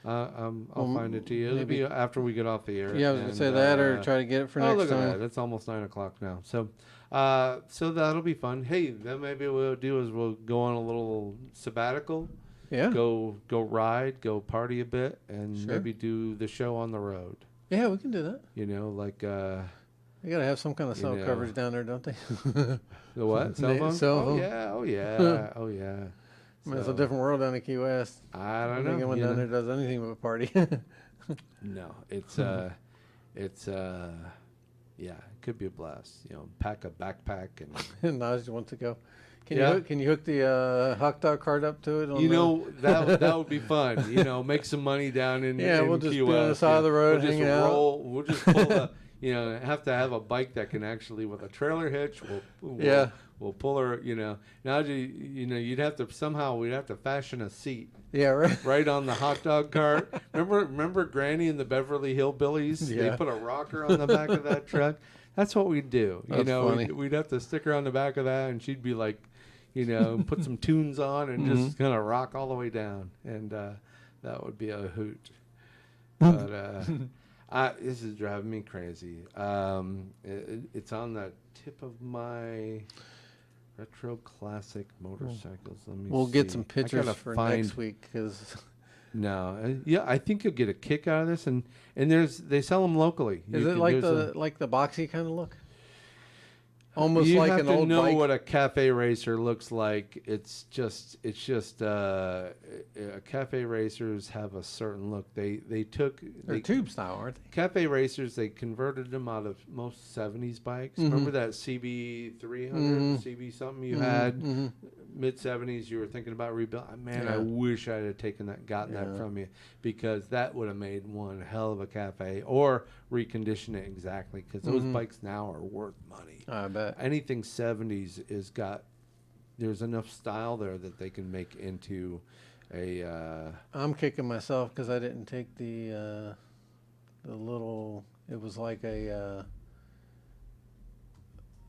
I'll find it to you. It'll be after we get off the air. Yeah, I was going to say that or try to get it for next look time. at that. It's almost 9 o'clock now. So that'll be fun. Hey, then maybe what we'll do is we'll go on a little sabbatical Yeah. go ride, go party a bit, and Sure. maybe do the show on the road. Yeah, we can do that. You know, like They gotta have some kind of you cell know, coverage down there, don't they? the what? Cell phone? Cell Oh phone. yeah, oh yeah, oh yeah. I mean, it's a different world down in Key West. I I don't don't think know. anyone you down know. there does anything but party. No, it's yeah, it could be a blast. You know, pack a backpack and Naj wants to go. Yeah. Can you hook the hot dog cart up to it? On you the- know that would be fun. You know, make some money down in Yeah, in we'll just Key be on the West, side of the road, We'll just hanging out. roll. We'll just pull the. You know, have to have a bike that can actually with a trailer hitch. Yeah. We'll pull her. You know, now you know we'd have to fashion a seat Yeah, right. right on the hot dog cart. Remember Granny and the Beverly Hillbillies? They Yeah. put a rocker on the back of that truck. That's what we'd do. You That's know, funny. we'd have to stick her on the back of that, and she'd be like, you know, put some tunes on and just kind of rock all the way down, and that would be a hoot. But this is driving me crazy. It's on the tip of my retro classic motorcycles. Let me. We'll get see. some I pictures gotta for find- next week because No, yeah, I think you'll get a kick out of this, and they sell them locally. is You it can- like there's the boxy kind of look? Almost you like have an to old know bike. what a cafe racer looks like. It's just cafe racers have a certain look. They took They're tube style, aren't they? cafe racers. They converted them out of most '70s bikes. Remember that CB 300, CB something you had mid '70s. You were thinking about rebuilding. Man, Yeah. I wish I had gotten that Yeah. from you, because that would have made one hell of a cafe, or recondition it exactly, because those bikes now are worth money. I bet. Anything '70s is got. There's enough style there that they can make into a. I'm kicking myself because I didn't take the little. It was like a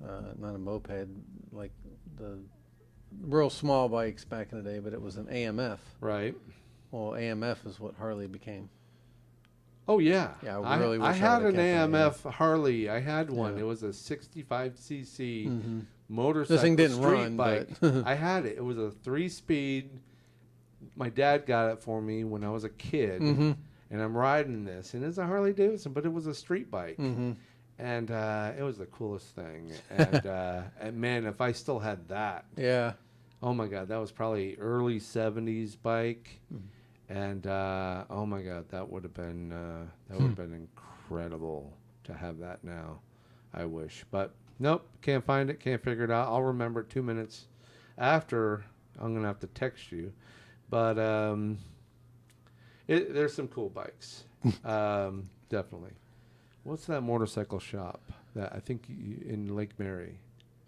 not a moped, like the real small bikes back in the day, but it was an AMF. Right. Well, AMF is what Harley became. Oh yeah. Yeah, I really wish I I had had a an cafe, AMF Harley. I had one. Yeah. It was a 65cc motorcycle. This thing didn't street run, bike. but I had it. It was a 3-speed. My dad got it for me when I was a kid, and I'm riding this, and it's a Harley Davidson, but it was a street bike, and it was the coolest thing. And man, if I still had that, yeah. oh my God, that was probably early '70s bike, and oh my God, that would have been incredible to have that now. I wish, but nope, can't find it, can't figure it out. I'll remember it 2 minutes after. I'm gonna have to text you, but there's some cool bikes, definitely. What's that motorcycle shop that I think in Lake Mary?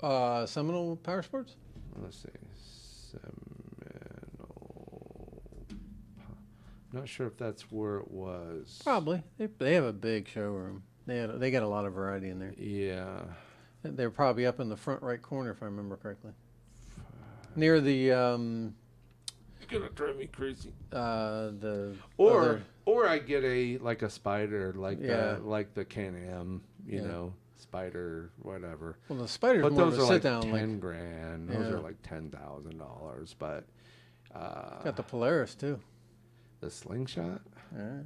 Seminole Power Sports. Let's see. Seminole. I'm not sure if that's where it was. Probably. They have a big showroom. They got a lot of variety in there. Yeah. They're probably up in the front right corner if I remember correctly. Near the You're gonna drive me crazy. the Or other- I get a Spider, Yeah. like the Can-Am, you Yeah. know, Spider, whatever. well, the Spider's But more those of a are sit like down. 10 grand. Those Yeah. are like $10,000. But Got the Polaris too. the Slingshot. Yeah.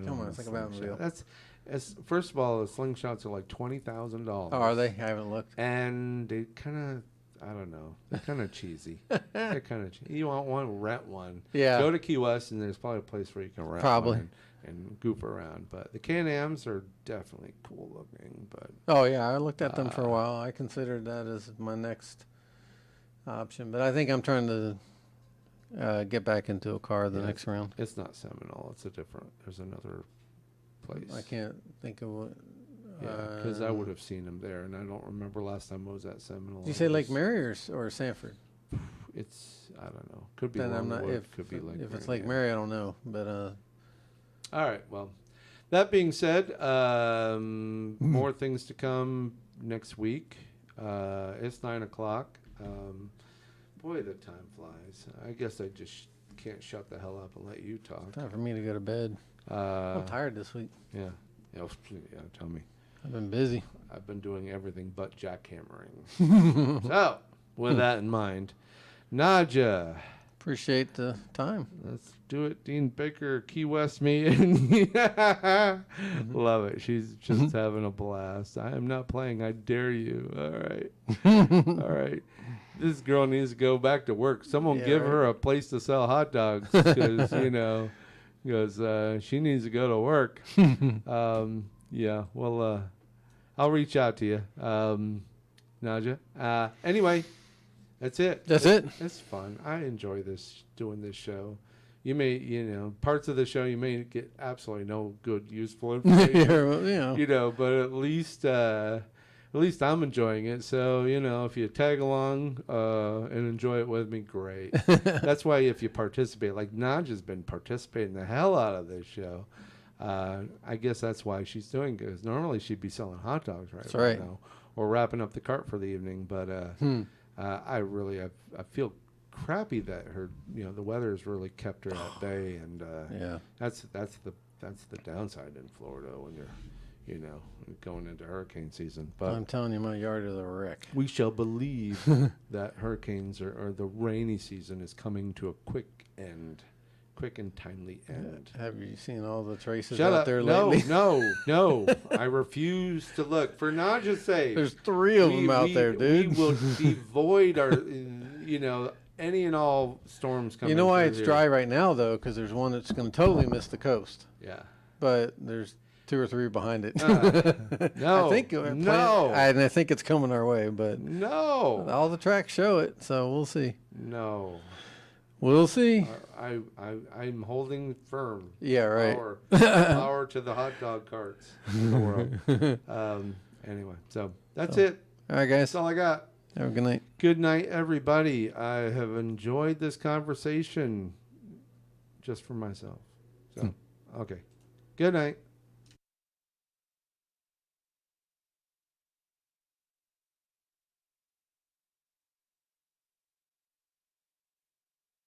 Come on, think about it. That's first of all, the Slingshots are like $20,000. Oh, are they? I haven't looked. And they kind of, I don't know, they're kind of cheesy. They're kind of cheesy. You want one, rent one. Yeah. Go to Key West, and there's probably a place where you can rent Probably. one and goof around. But the Can-Ams are definitely cool looking. But Oh yeah, I looked at them for a while. I considered that as my next option, but I think I'm trying to get back into a car the Yeah. next round. it's not Seminole. It's a different. There's another place. I can't think of what. Yeah, because I would have seen them there, and I don't remember last time I was at Seminole. Did you It say Lake was- Mary or Sanford? It's, I don't know. Could be Then I'm not. Longwood, If could be Lake if it's Mary, Lake yeah. Mary, I don't know. But All right. Well, that being said, more things to come next week. It's 9:00. Boy, the time flies. I guess I just can't shut the hell up and let you talk. time for me to go to bed. I'm tired this week. Yeah. Yeah. Tell me. I've been busy. I've been doing everything but jackhammering. So, with that in mind, Nadja, Appreciate the time. Let's do it, Dean Baker, Key West meeting. Love it. She's just having a blast. I am not playing. I dare you. All right. All right. This girl needs to go back to work. Someone give her a place to sell hot dogs because, because she needs to go to work. Yeah, well, I'll reach out to you, Naja. Anyway, that's it. That's it. It's fun. I enjoy doing this show. You may, parts of the show you may get absolutely no good, useful information. But at least I'm enjoying it. So, if you tag along and enjoy it with me, great. That's why if you participate, like Naja's been participating the hell out of this show. I guess that's why she's doing it, because normally she'd be selling hot dogs right now or wrapping up the cart for the evening. But I feel crappy that her, the weather has really kept her at bay, and that's the downside in Florida when you're going into hurricane season. But I'm telling you, my yard is a wreck. we shall believe that hurricanes or the rainy season is coming to a quick and timely end. Have you seen all the traces Shut out up. there No, lately? no. I refuse to look. For Naja's sake. There's 3 of them out there, dude. We will devoid our, any and all storms coming. You know why it's here. dry right now, though? Because there's one that's going to totally miss the coast. Yeah. But there's 2 or 3 behind it. No. And I think it's coming our way, but no. all the tracks show it, so we'll see. No. We'll see. I'm holding firm. Yeah, right. Power to the hot dog carts in the world. Anyway, so that's it. All right, guys. That's all I got. Have a good night. Good night, everybody. I have enjoyed this conversation just for myself. So, okay. Good night.